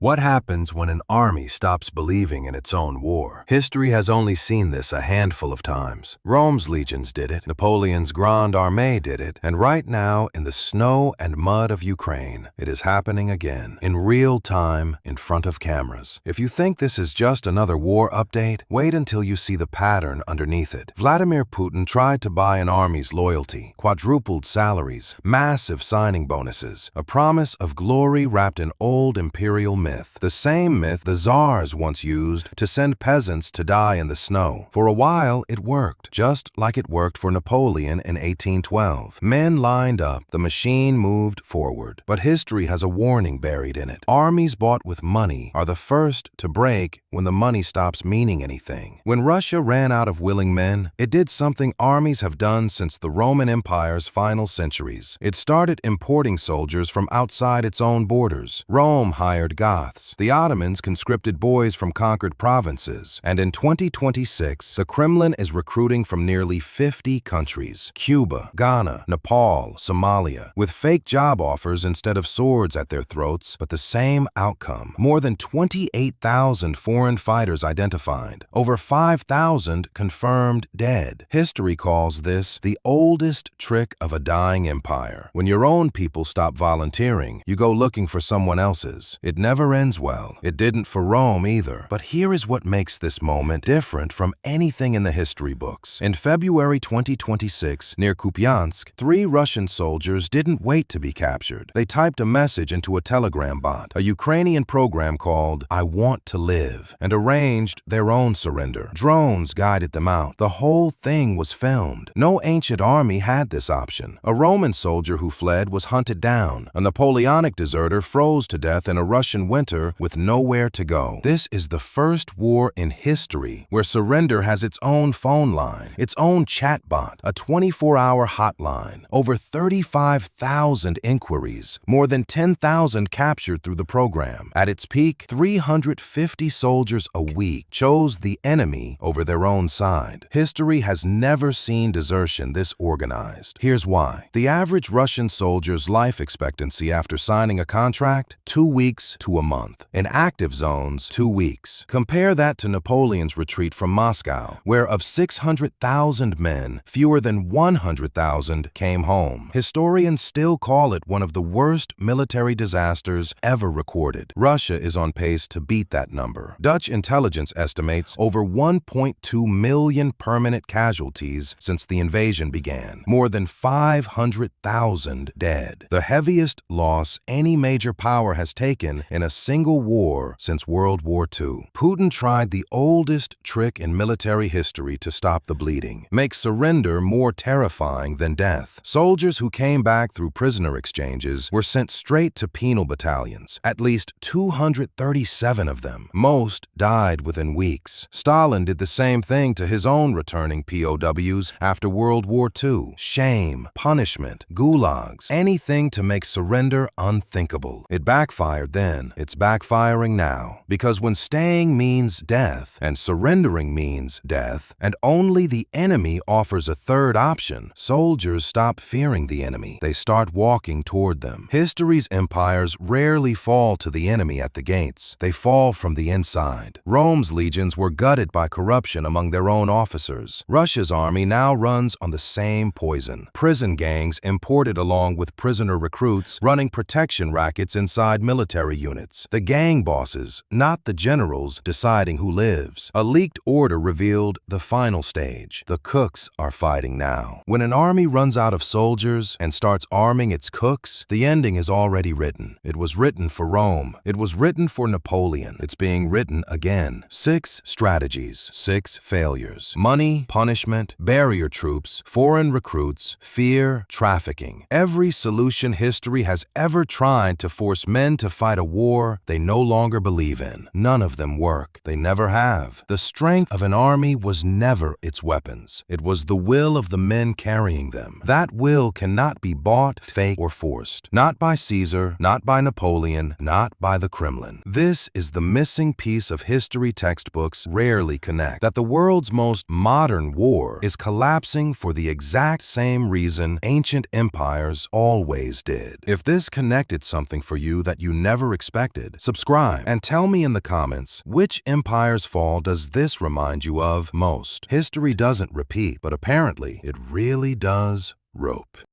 What happens when an army stops believing in its own war? History has only seen this a handful of times. Rome's legions did it, Napoleon's Grande Armée did it, and right now, in the snow and mud of Ukraine, it is happening again, in real time, in front of cameras. If you think this is just another war update, wait until you see the pattern underneath it. Vladimir Putin tried to buy an army's loyalty, quadrupled salaries, massive signing bonuses, a promise of glory wrapped in old imperial myth. The same myth the Tsars once used to send peasants to die in the snow. For a while, it worked, just like it worked for Napoleon in 1812. Men lined up, the machine moved forward. But history has a warning buried in it. Armies bought with money are the first to break when the money stops meaning anything. When Russia ran out of willing men, it did something armies have done since the Roman Empire's final centuries. It started importing soldiers from outside its own borders. Rome hired Goths. The Ottomans conscripted boys from conquered provinces. And in 2026, the Kremlin is recruiting from nearly 50 countries: Cuba, Ghana, Nepal, Somalia, with fake job offers instead of swords at their throats, but the same outcome. More than 28,000 foreign fighters identified, over 5,000 confirmed dead. History calls this the oldest trick of a dying empire. When your own people stop volunteering, you go looking for someone else's. It never ends well. It didn't for Rome either. But here is what makes this moment different from anything in the history books. In February 2026, near Kupiansk, 3 Russian soldiers didn't wait to be captured. They typed a message into a telegram bot, a Ukrainian program called "I Want to Live," and arranged their own surrender. Drones guided them out. The whole thing was filmed. No ancient army had this option. A Roman soldier who fled was hunted down. A Napoleonic deserter froze to death in a Russian winter with nowhere to go. This is the first war in history where surrender has its own phone line, its own chatbot, a 24-hour hotline, over 35,000 inquiries, more than 10,000 captured through the program. At its peak, 350 soldiers a week chose the enemy over their own side. History has never seen desertion this organized. Here's why. The average Russian soldier's life expectancy after signing a contract: 2 weeks to a month. In active zones, 2 weeks. Compare that to Napoleon's retreat from Moscow, where of 600,000 men, fewer than 100,000 came home. Historians still call it one of the worst military disasters ever recorded. Russia is on pace to beat that number. Dutch intelligence estimates over 1.2 million permanent casualties since the invasion began, more than 500,000 dead. The heaviest loss any major power has taken in a single war since World War II. Putin tried the oldest trick in military history to stop the bleeding: make surrender more terrifying than death. Soldiers who came back through prisoner exchanges were sent straight to penal battalions, at least 237 of them. Most died within weeks. Stalin did the same thing to his own returning POWs after World War II. Shame, punishment, gulags, anything to make surrender unthinkable. It backfired then. It's backfiring now. Because when staying means death, and surrendering means death, and only the enemy offers a third option, soldiers stop fearing the enemy. They start walking toward them. History's empires rarely fall to the enemy at the gates. They fall from the inside. Rome's legions were gutted by corruption among their own officers. Russia's army now runs on the same poison. Prison gangs imported along with prisoner recruits running protection rackets inside military units. The gang bosses, not the generals, deciding who lives. A leaked order revealed the final stage. The cooks are fighting now. When an army runs out of soldiers and starts arming its cooks, the ending is already written. It was written for Rome. It was written for Napoleon. It's being written again. 6 strategies, 6 failures. Money, punishment, barrier troops, foreign recruits, fear, trafficking. Every solution history has ever tried to force men to fight a war they no longer believe in. None of them work. They never have. The strength of an army was never its weapons. It was the will of the men carrying them. That will cannot be bought, faked, or forced. Not by Caesar, not by Napoleon, not by the Kremlin. This is the missing piece of history textbooks rarely connect. That the world's most modern war is collapsing for the exact same reason ancient empires always did. If this connected something for you that you never expected, connected, subscribe, and tell me in the comments, which empire's fall does this remind you of most? History doesn't repeat, but apparently it really does rope.